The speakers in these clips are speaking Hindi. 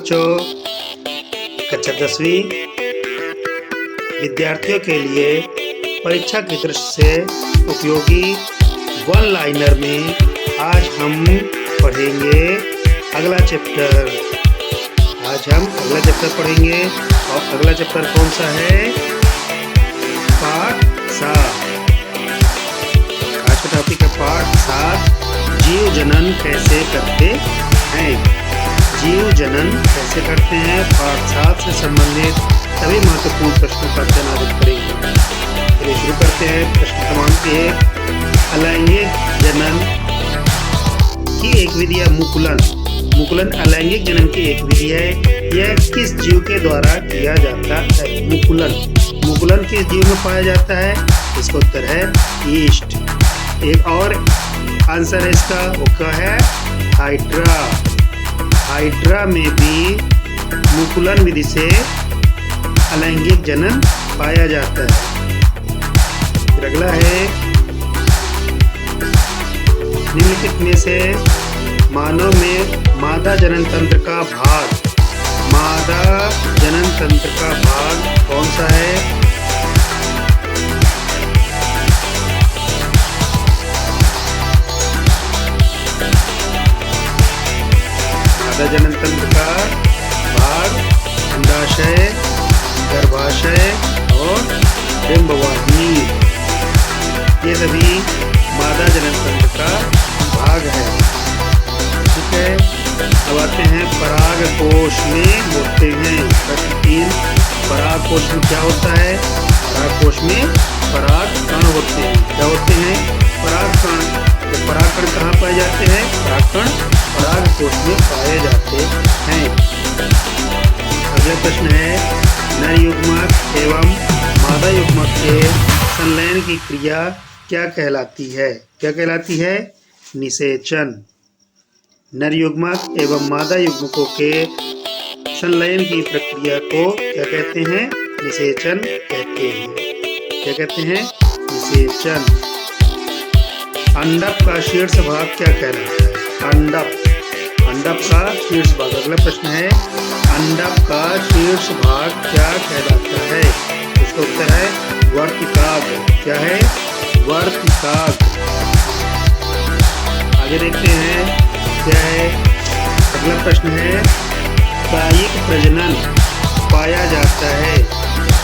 बच्चों, कक्षा 10वीं विद्यार्थियों के लिए परीक्षा की दृष्टि से उपयोगी वन लाइनर में आज हम पढ़ेंगे अगला चैप्टर। पढ़ेंगे और अगला चैप्टर कौन सा है? पाठ 7। आज का टॉपिक है पाठ 7, जीव जनन कैसे करते हैं। जीव जनन कैसे करते हैं, पाठ 7 से संबंधित सभी महत्वपूर्ण प्रश्नों का अध्ययन करेंगे। चलिए शुरू करते हैं। प्रश्न क्रमांक 1, अलैंगिक जनन की एक विधि है मुकुलन अलैंगिक जनन की एक विधि है। यह किस जीव के द्वारा किया जाता है? मुकुलन किस जीव में पाया जाता है? इसका उत्तर है ईस्ट। एक और आंसर है इसका, वो क्या है? हाइड्रा में भी मुकुलन विधि से अलैंगिक जनन पाया जाता है। फिर अगला है, निम्नलिखित में से मानव में मादा जनन तंत्र का भाग कौन सा है? मादा जनन तंत्र का भाग अंडाशय, गर्भाशय और डिंबवाहिनी, ये सभी मादा जनन तंत्र का भाग है। ठीक है, अब आते हैं पराग कोश में होते हैं। प्रश्न 3, पराग कोश में क्या होता है? पराग कोश में पराग कण होते हैं। क्या होते हैं? पराग कण। तो पराग कण कहाँ पाए जाते हैं? पराग कण पराग कोश में पाए जाते हैं। अगला प्रश्न है, नर युग्मक एवं मादा युग्मक के संलयन की क्रिया क्या कहलाती है? क्या कहलाती है? निषेचन। नर युग्मक एवं मादा युग्मकों के संलयन की प्रक्रिया को क्या कहते हैं? निषेचन कहते हैं। क्या कहते हैं? निषेचन। अंडक का शीर्ष भाग क्या कहलाता है? अंडक का शीर्ष भाग। अगला प्रश्न है, अंडक का शीर्ष भाग क्या कहलाता है? इसका उत्तर है वर्तिकाग्र। क्या है? वर्तिकाग्र। आगे देखते हैं क्या है। अगला प्रश्न है, कायिक प्रजनन पाया जाता है।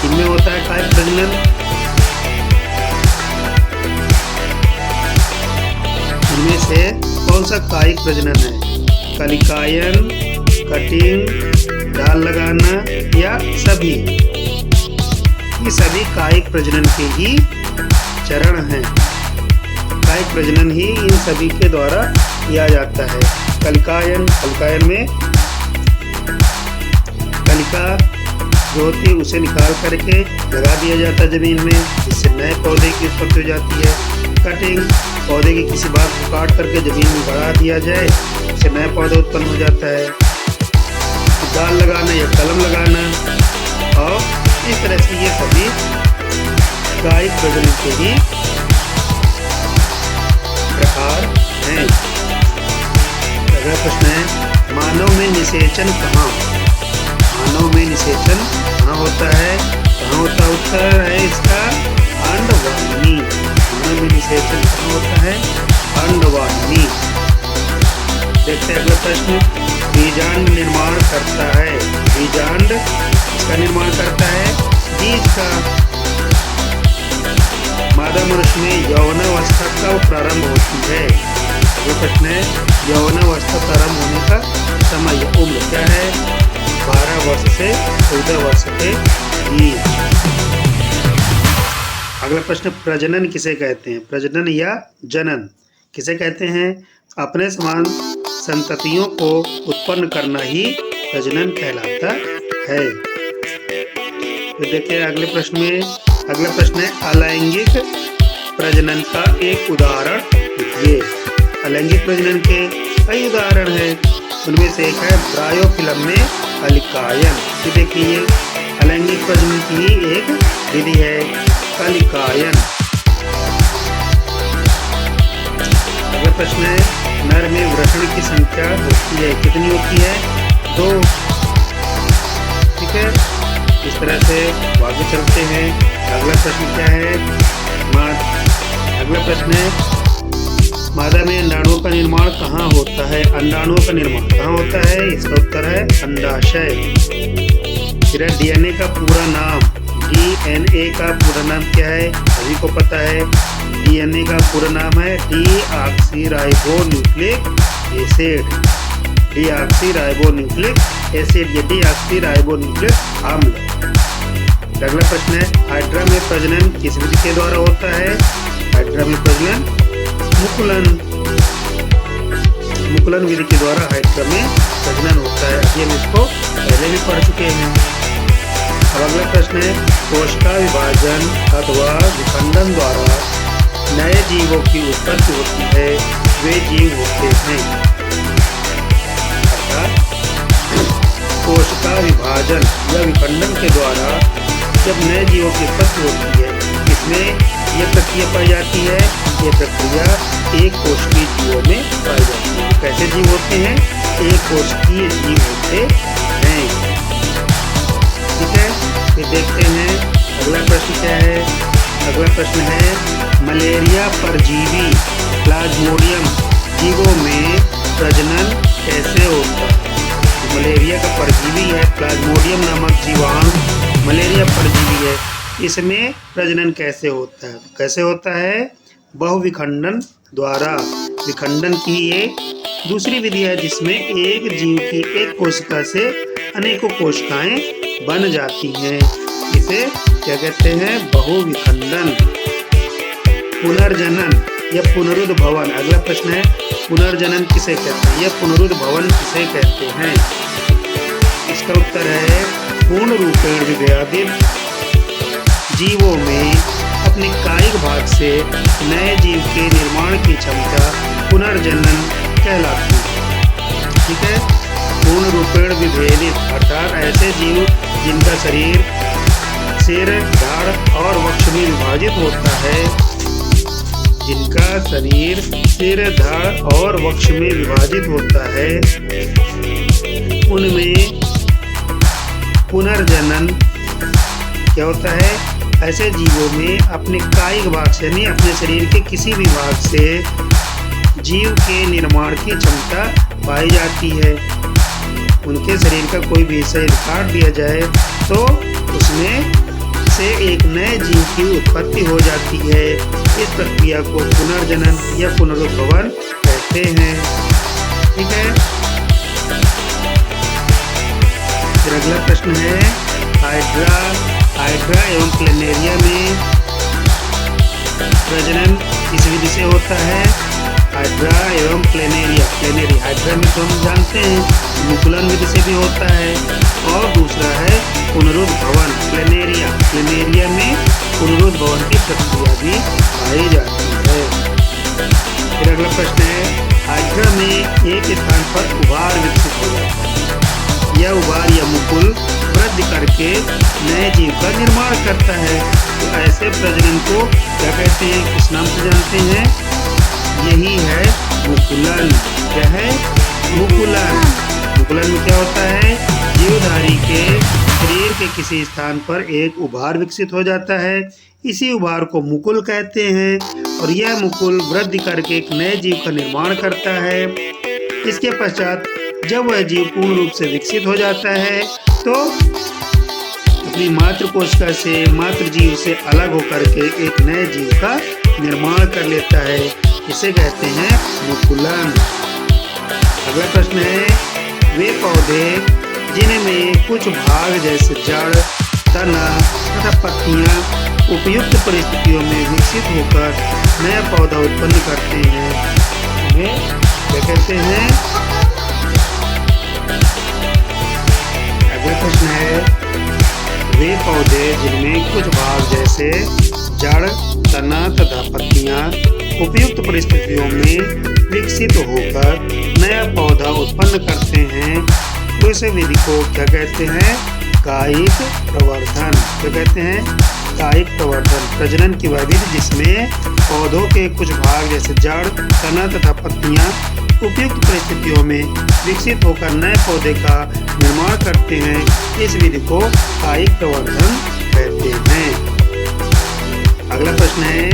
इनमें होता है कायिक प्रजनन। इनमें से कौन सा कायिक प्रजनन है? कलिकायन, कटिंग, डाल लगाना या सभी? ये सभी कायिक प्रजनन के ही चरण हैं। कायिक प्रजनन ही इन सभी के द्वारा किया जाता है। कलिकायन में कलिका जो होती है उसे निकाल करके लगा दिया जाता है जमीन में, जिससे नए पौधे की उत्पत्ति हो जाती है। कटिंग, पौधे की किसी भाग को काट करके जमीन में बढ़ा दिया जाए, उससे नया पौधा उत्पन्न हो जाता है। डाल लगाना या कलम लगाना, और इस तरह से ये सभी कायिक प्रजनन के ही प्रकार हैं। अगला प्रश्न है, मानव में निषेचन कहाँ होता है? उत्तर है इसका अंडवाहिनी। मानव में निषेचन कहाँ होता है? अंडवाहिनी। देखते हैं अगला प्रश्न, बीजांड निर्माण करता है। बीजांड इसका निर्माण करता है बीज का। मादा मनुष्य में यौवनावस्था कब प्रारंभ होती है? अगला प्रश्न है, यौवनावस्था प्रारंभ होने का समय, उम्र क्या है? 12 वर्ष से 14 वर्ष के बीच। अगला प्रश्न, प्रजनन किसे कहते हैं? प्रजनन या जनन किसे कहते हैं? अपने समान संततियों को उत्पन्न करना ही प्रजनन कहलाता है। तो देखिए अगले प्रश्न में, अगला प्रश्न है, अलैंगिक प्रजनन का एक उदाहरण लिखिए। अलैंगिक प्रजनन के कई उदाहरण हैं। उनमें से एक है ब्रायोफिलम में कलिकायन। ये देखिए अलैंगिक प्रजनन की ही एक विधि है, कलिकायन। अगला प्रश्न है, नर में वृषण की संख्या होती है, कितनी होती है? 2। ठीक है, इस तरह से आगे चलते हैं। अगला प्रश्न क्या है? अगला प्रश्न है, मादा में अंडाणुओं का निर्माण कहाँ होता है? अंडाणुओं का निर्माण कहाँ होता है? इसका उत्तर है अंडाशय। फिर डीएनए का पूरा नाम, डीएनए का पूरा नाम क्या है? सभी को पता है, डीएनए का पूरा नाम है डीऑक्सीराइबोन्यूक्लिक एसिड। डीऑक्सीराइबोन्यूक्लिक एसिड, ये डीऑक्सीराइबोन्यूक्लिक अम्ल। अगला प्रश्न है, हाइड्रा में प्रजनन किस विधि के द्वारा होता है? हाइड्रा में प्रजनन मुकुलन विधि के द्वारा हाइड्रा में प्रजनन होता है। अभी हम इसको पहले भी पढ़ चुके हैं। अब अगला प्रश्न है, कोशिका विभाजन अथवा विखंडन द्वारा नए जीवों की उत्पत्ति होती है, वे जीव होते हैं। अर्थात कोशिका विभाजन या विखंडन के द्वारा जब नए जीवों की उत्पत्ति होती है, इसमें यह प्रक्रिया पाई जाती है। ये प्रक्रिया एक कोशिकीय जीवों में पाई जाती है। कैसे जीव होते हैं? एक कोशिकीय जीव होते हैं। ठीक है, फिर देखते हैं अगला प्रश्न क्या है। अगला प्रश्न है, मलेरिया परजीवी प्लाज्मोडियम जीवों में प्रजनन कैसे होता है? मलेरिया का परजीवी है प्लाज्मोडियम नामक जीवाणु, मलेरिया परजीवी है। इसमें प्रजनन कैसे होता है? कैसे होता है? बहुविखंडन द्वारा। विखंडन की एक दूसरी विधि है जिसमें एक जीव की एक कोशिका से अनेकों कोशिकाएं बन जाती हैं। इसे क्या कहते हैं? बहुविखंडन। पुनर्जनन या पुनरुद्भवन। अगला प्रश्न है, पुनर्जनन किसे कहते हैं? या पुनरुद्भवन किसे कहते हैं? इसका उत्तर है, पूर्ण रूपेण विभेदित जीवों में अपने कायिक भाग से नए जीव के निर्माण की क्षमता पुनर्जनन कहलाती है। ठीक है, पूर्ण रूपेण विभेदित अर्थात ऐसे जीव जिनका शरीर सिर, धड़ और वक्ष में विभाजित होता है, जिनका शरीर सिर, धड़ और वक्ष में विभाजित होता है, उनमें पुनर्जनन क्या होता है? ऐसे जीवों में अपने कायिक भाग से यानी अपने शरीर के किसी भी भाग से जीव के निर्माण की क्षमता पाई जाती है। उनके शरीर का कोई भी हिस्सा काट दिया जाए तो उसमें से एक नए जीव की उत्पत्ति हो जाती है। इस प्रक्रिया को पुनर्जनन या पुनरुद्भवन कहते हैं। ठीक है, फिर अगला प्रश्न है, हाइड्रा एवं प्लेनेरिया में प्रजनन किस विधि से होता है? हाइड्रा एवं प्लेनेरी हाइड्रा में तो हम जानते हैं मुकुलन विधि से भी होता है, और दूसरा है पुनरुद्भवन प्लेनेरिया में पुनरुद्भवन की प्रक्रिया भी पाई जाती है। फिर अगला प्रश्न है, हाइड्रा में एक स्थान पर उभार विकसित हो जाता है। यह उभार या मुकुल वृद्धि करके नए जीव का निर्माण करता है। तो ऐसे प्रजनन को क्या कहते हैं? किस नाम से जानते हैं? यही है मुकुलन। क्या है? मुकुलन। मुकुलन में क्या होता है? जीवधारी के शरीर के किसी स्थान पर एक उभार विकसित हो जाता है, इसी उभार को मुकुल कहते हैं, और यह मुकुल वृद्धि करके एक नए जीव का निर्माण करता है। इसके पश्चात जब वह जीव पूर्ण रूप से विकसित हो जाता है तो अपनी मातृ कोशिका से मातृ जीव से अलग होकर के एक नए जीव का निर्माण कर लेता है। इसे कहते हैं मुकुलन। अगला प्रश्न है, वे पौधे जिनमें कुछ भाग जैसे जड़, तना तथा पत्तियां उपयुक्त परिस्थितियों में विकसित होकर नया पौधा उत्पन्न करते हैं, उन्हें क्या कहते हैं? अगला प्रश्न है, वे पौधे जिनमें कुछ भाग जैसे जड़, तना तथा पत्तियां उपयुक्त परिस्थितियों में विकसित होकर नया पौधा उत्पन्न करते हैं, तो इस विधि को क्या कहते हैं? कायिक प्रवर्धन। क्या कहते हैं? कायिक प्रवर्धन। प्रजनन की वह विधि जिसमें पौधों के कुछ भाग जैसे जड़, तना तथा पत्तियां उपयुक्त परिस्थितियों में विकसित होकर नए पौधे का निर्माण करते हैं। इस विधि को कायिक प्रवर्धन कहते हैं। अगला प्रश्न है,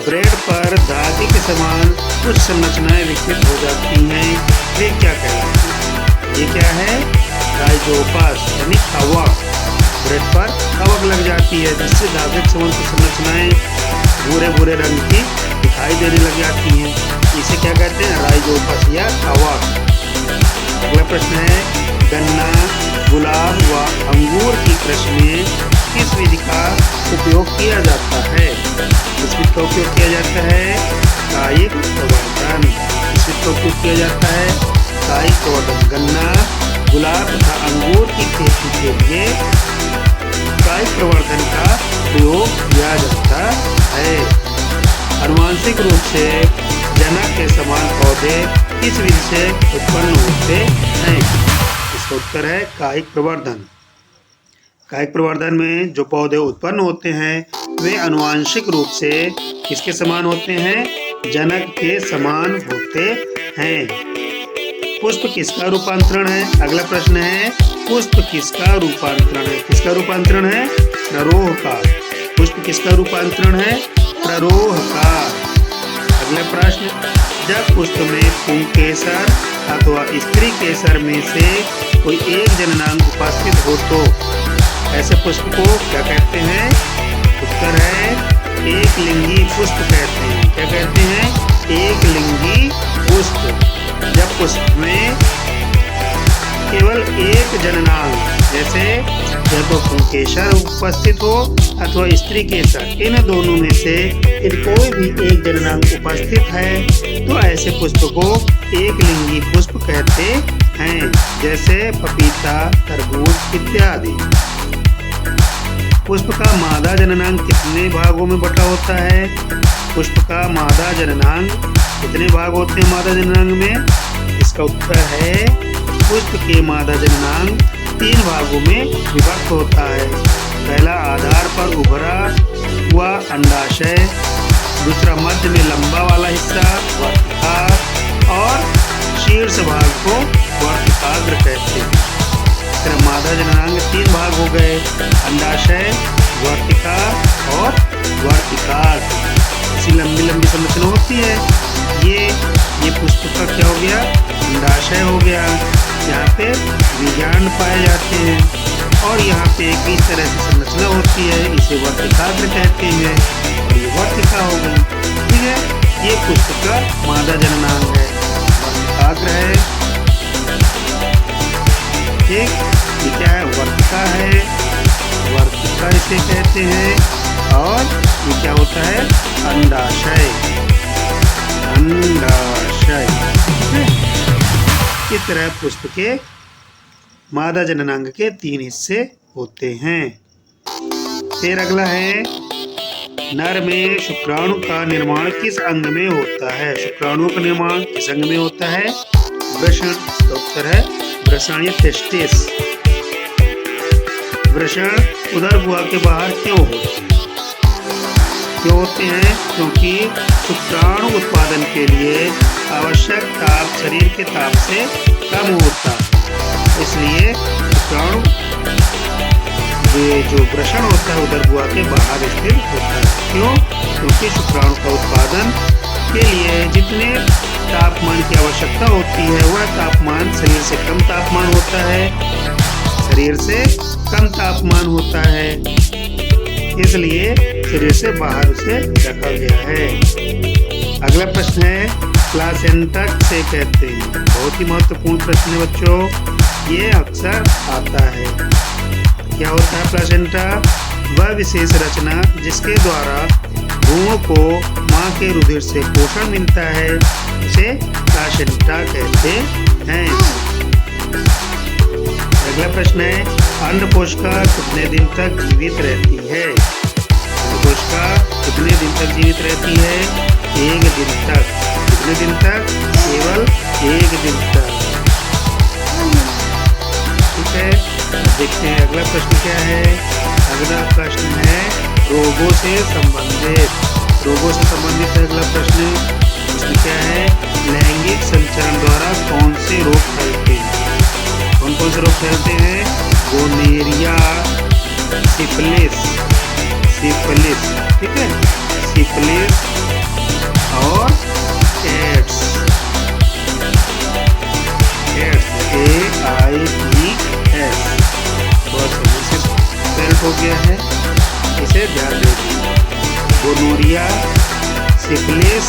ब्रेड पर धागे के समान कुछ संरचनाएं विकसित हो जाती हैं, वे क्या कहलाती हैं? ये क्या है? राइजोपस यानी कवक। ब्रेड पर कवक लग जाती है जिससे धागे के समान कुछ संरचनाएं भूरे भूरे रंग की दिखाई देने लग जाती हैं। इसे क्या कहते हैं? राइजोपस या कवक। अगला प्रश्न है, गन्ना, गुलाब व अंगूर की कृषि में किस विधि का उपयोग किया जाता है? इस विधि का उपयोग किया जाता है कायिक प्रवर्धन। इस विधि का उपयोग किया जाता है कायिक प्रवर्धन। गन्ना, गुलाब तथा अंगूर की खेती के लिए कायिक प्रवर्धन का प्रयोग किया जाता है। आनुवंशिक रूप से जनक के समान पौधे किस विधि से उत्पन्न होते हैं? इसका उत्तर है कायिक प्रवर्धन। कायिक प्रवर्धन में जो पौधे उत्पन्न होते हैं वे आनुवंशिक रूप से किसके समान होते हैं? जनक के समान होते हैं। पुष्प किसका रूपांतरण है? अगला प्रश्न है, पुष्प किसका रूपांतरण है? किसका रूपांतरण है? प्ररोह का। पुष्प किसका रूपांतरण है? प्ररोह का। अगला प्रश्न, जब पुष्प में पुंकेसर अथवा स्त्री केसर में से कोई एक जननांग उपस्थित हो तो ऐसे पुष्प को क्या कहते हैं? उत्तर है एक लिंगी पुष्प कहते हैं। क्या कहते हैं? एक लिंगी पुष्प। जब पुष्प में केवल एक जननांग, जैसे या तो पुंकेसर उपस्थित हो अथवा स्त्री केसर, इन दोनों में से यदि कोई भी एक जननांग उपस्थित है तो ऐसे पुष्प को एक लिंगी पुष्प कहते हैं, जैसे पपीता, तरबूज इत्यादि। पुष्प का मादा जननांग कितने भागों में बटा होता है? पुष्प का मादा जननांग कितने भाग होते हैं मादा जननांग में? इसका उत्तर है पुष्प के मादा जननांग 3 भागों में विभक्त होता है। पहला आधार पर उभरा हुआ अंडाशय, दूसरा मध्य में लंबा वाला हिस्सा वर्तिका और शीर्ष भाग को वर्तिकाग्र कहते हैं। मादा जननांग 3 भाग हो गए, अंडाशय, वर्तिका और वर्तिकाग्र। ऐसी लंबी लंबी संरचना होती है। ये पुष्प का क्या हो गया? अंडाशय हो गया। यहाँ पे बीजांड पाए जाते हैं और यहाँ पे एक इस तरह से संरचना होती है, इसे वर्तिकाग्र कहते हैं और ये वर्तिका हो गई। ठीक है, ये पुष्प का मादा जननांग है, वर्तिकाग्र है। ठीक, ये क्या है? वर्तिका है, वर्तिका इसे कहते हैं। और ये क्या होता है? अंडाशय, अंडाशय। इस तरह पुष्प के मादा जननांग के 3 हिस्से होते हैं। फिर अगला है, नर में शुक्राणु का निर्माण किस अंग में होता है? शुक्राणु का निर्माण किस अंग में होता है? वृषण। उत्तर है वृषण या टेस्टिस। वृषण उदर गुहा के बाहर क्यों होते हैं? क्यों होते हैं? क्योंकि शुक्राणु उत्पादन के लिए आवश्यक ताप शरीर के ताप से कम होता है, इसलिए शुक्राणु जो वृषण होता है उदर गुहा के बाहर स्थित होता है। क्यों? क्योंकि शुक्राणु का उत्पादन के लिए जितने तापमान की आवश्यकता होती है वह तापमान शरीर से कम तापमान होता है, शरीर से कम तापमान होता है, इसलिए शरीर से बाहर उसे रखा गया है। अगला प्रश्न है, प्लासेंटा से कहते हैं। बहुत ही महत्वपूर्ण प्रश्न है बच्चों, ये अक्सर आता है। क्या होता है प्लासेंटा? वह विशेष रचना जिसके द्वारा भ्रूणों को मां के रुधिर से पोषण मिलता है उसे प्लासेंटा कहते हैं। अगला प्रश्न है, अंडकोशिका कितने दिन तक जीवित रहती है? अंडकोशिका कितने दिन तक जीवित रहती है? 1 दिन तक। कितने दिन तक? केवल 1 दिन तक। ठीक है, देखते हैं अगला प्रश्न क्या है। अगला प्रश्न है रोगों से संबंधित। रोगों से संबंधित अगला प्रश्न, इसमें क्या है? लैंगिक संचरण द्वारा कौन से रोग फैलते हैं? कौन कौन से रोग फैलते हैं? गोनेरिया, सिफिलिस, ठीक है, सिफिलिस और एड्स, AIDS, बस स्पेल्ड हो गया है, इसे ध्यान दीजिए। गोनोरिया, सिफिलिस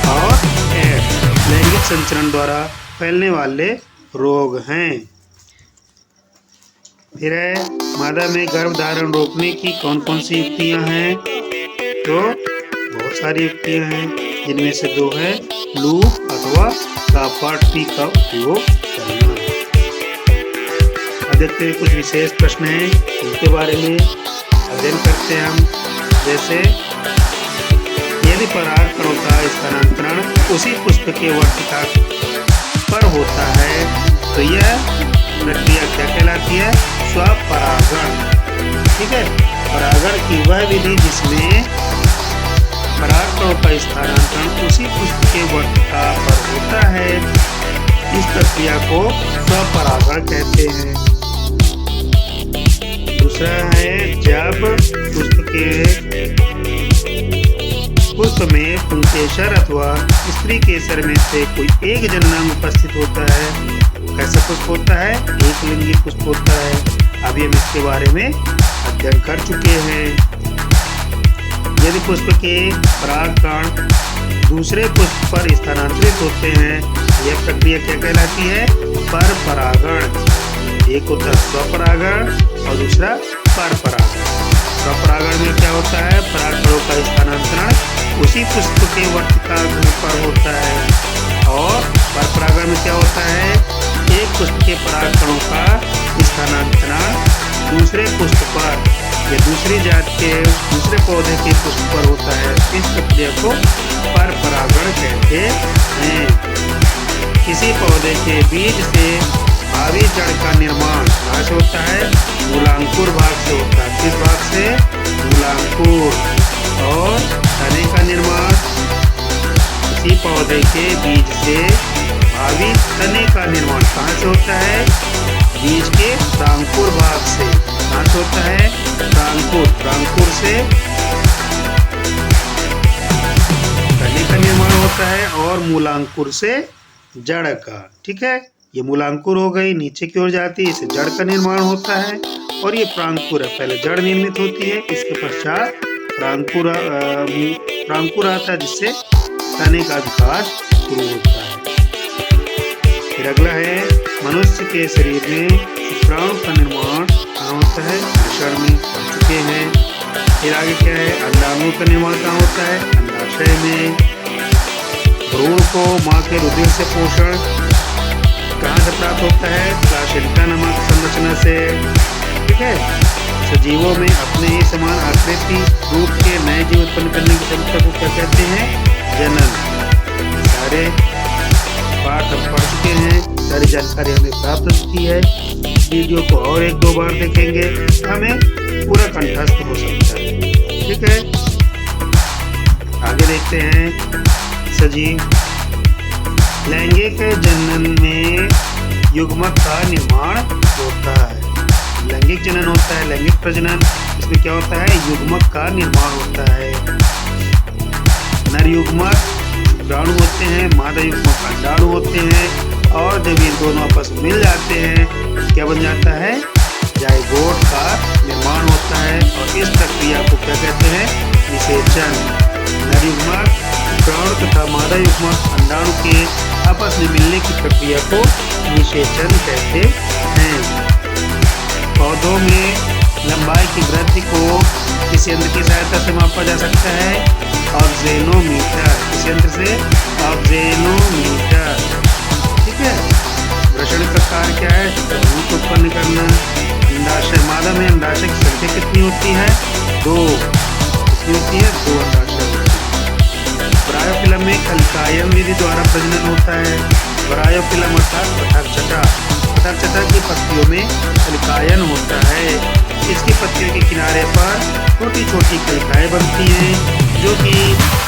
और एड्स लैंगिक संचरण द्वारा फैलने वाले रोग हैं। फिर है, मादा में गर्भ धारण रोकने की कौन कौन सी युक्तियां हैं? तो बहुत सारी युक्तियां हैं, जिनमें से 2 है लूप अथवा कापाट्टी का उपयोग करना। अब देखते हैं कुछ विशेष प्रश्न हैं, उनके बारे में अध्ययन करते हैं हम। जैसे यदि परागकणों का स्थानांतरण उसी पुष्प के वर्तिका पर होता है तो यह प्रक्रिया क्या कहलाती है? स्वपरागण। ठीक है, परागण की वह विधि जिसमें परागकणों का स्थानांतरण उसी पुष्प के वर्तिका पर होता है, इस प्रक्रिया को स्वपरागण कहते हैं। दूसरा है, जब पुष्प में पुंकेसर अथवा स्त्री केसर में से कोई एक जननांग उपस्थित होता है, कैसा पुष्प होता है? एक लिंगी पुष्प होता है। अभी हम इसके बारे में अध्ययन कर चुके हैं। यदि पुष्प के परागकण दूसरे पुष्प पर स्थानांतरित होते हैं, यह प्रक्रिया क्या कहलाती है? पर परागण। एक होता है स्वपरागण और दूसरा पर परागण। स्वपरागण में क्या होता है? परागकणों का स्थानांतरण उसी पुष्प के वर्तिका पर होता है। और पर परागण में क्या होता है? एक पुष्प के परागकणों का स्थानांतरण दूसरे पुष्प पर या दूसरी जात के दूसरे पौधे के पुष्प पर होता है। इस प्रक्रिया को पर परागण कहते हैं। किसी पौधे के बीज से भावी जड़ का निर्माण कहाँ से होता है? मूलांकुर भाग से होता है। किस भाग से? मूलांकुर। और तने का निर्माण किसी पौधे के बीज से भावी तने का निर्माण कहाँ से होता है? बीज के प्रांकुर भाग से। कहाँ से होता है? प्रांकुर से तने का निर्माण होता है और मूलांकुर से जड़ का। ठीक है, ये मूलांकुर हो गई, नीचे की ओर जाती है, इससे जड़ का निर्माण होता है। और ये प्रांकुर है, पहले जड़ निर्मित होती है, इसके पश्चात प्रांकुर आता है, जिससे तने का विकास शुरू होता है। फिर अगला है, मनुष्य के शरीर में शुक्राणु का निर्माण कहाँ होता है? वृषण में पढ़ चुके हैं। फिर आगे क्या है? अंडाणु का निर्माण कहाँ होता है? अंडाशय में। भ्रूण को माँ के रुधिर से पोषण कहाँ से प्राप्त होता है? प्लासेंटा नामक संरचना से। ठीक है, सजीवों में अपने ही समान आकृति रूप के नए जीव उत्पन्न करने की क्षमता को क्या कहते हैं? जनन। सारे पाठ हम पढ़ चुके हैं, सारी जानकारी हमें प्राप्त की है। वीडियो को और 1-2 बार देखेंगे, हमें पूरा कंठस्थ हो सकता है। ठीक है, आगे देखते हैं। सजीव लैंगिक जनन में युग्मक का निर्माण होता है। लैंगिक जनन होता है, लैंगिक प्रजनन, इसमें क्या होता है? युग्मक का निर्माण होता है। नर युग्मक शुक्राणु होते हैं, मादा युग्मक अंडाणु होते हैं। और जब ये दोनों आपस में मिल जाते हैं, क्या बन जाता है? जाइगोट का निर्माण होता है। और इस प्रक्रिया को क्या कहते हैं? निषेचन। नर युग्मक शुक्राणु तथा मादा युग्मक अंडाणु के आपस में मिलने की प्रक्रिया को निषेचन कहते हैं। पौधों में लंबाई की वृद्धि को किस यंत्र की सहायता से मापा जा सकता है? ऑक्जेनोमीटर। किस यंत्र से? ऑक्जेनोमीटर। ठीक है, वृषण का कार्य क्या है? शुक्राणु को उत्पन्न करना। अंडाशय, मादा में अंडाशय की संख्या कितनी होती है? 2। कितनी होती है? 2 अंडाशय होती है। ब्रायोफिलम में कलिकायन विधि द्वारा प्रजनन होता है। ब्रायोफिलम अर्थात पठारचटा की पत्तियों में कलिकायन होता है। इसकी पत्तियों के किनारे पर छोटी छोटी कलिकाएं बनती हैं, जो कि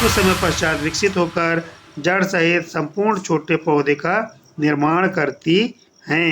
कुछ समय पश्चात विकसित होकर जड़ सहित संपूर्ण छोटे पौधे का निर्माण करती हैं।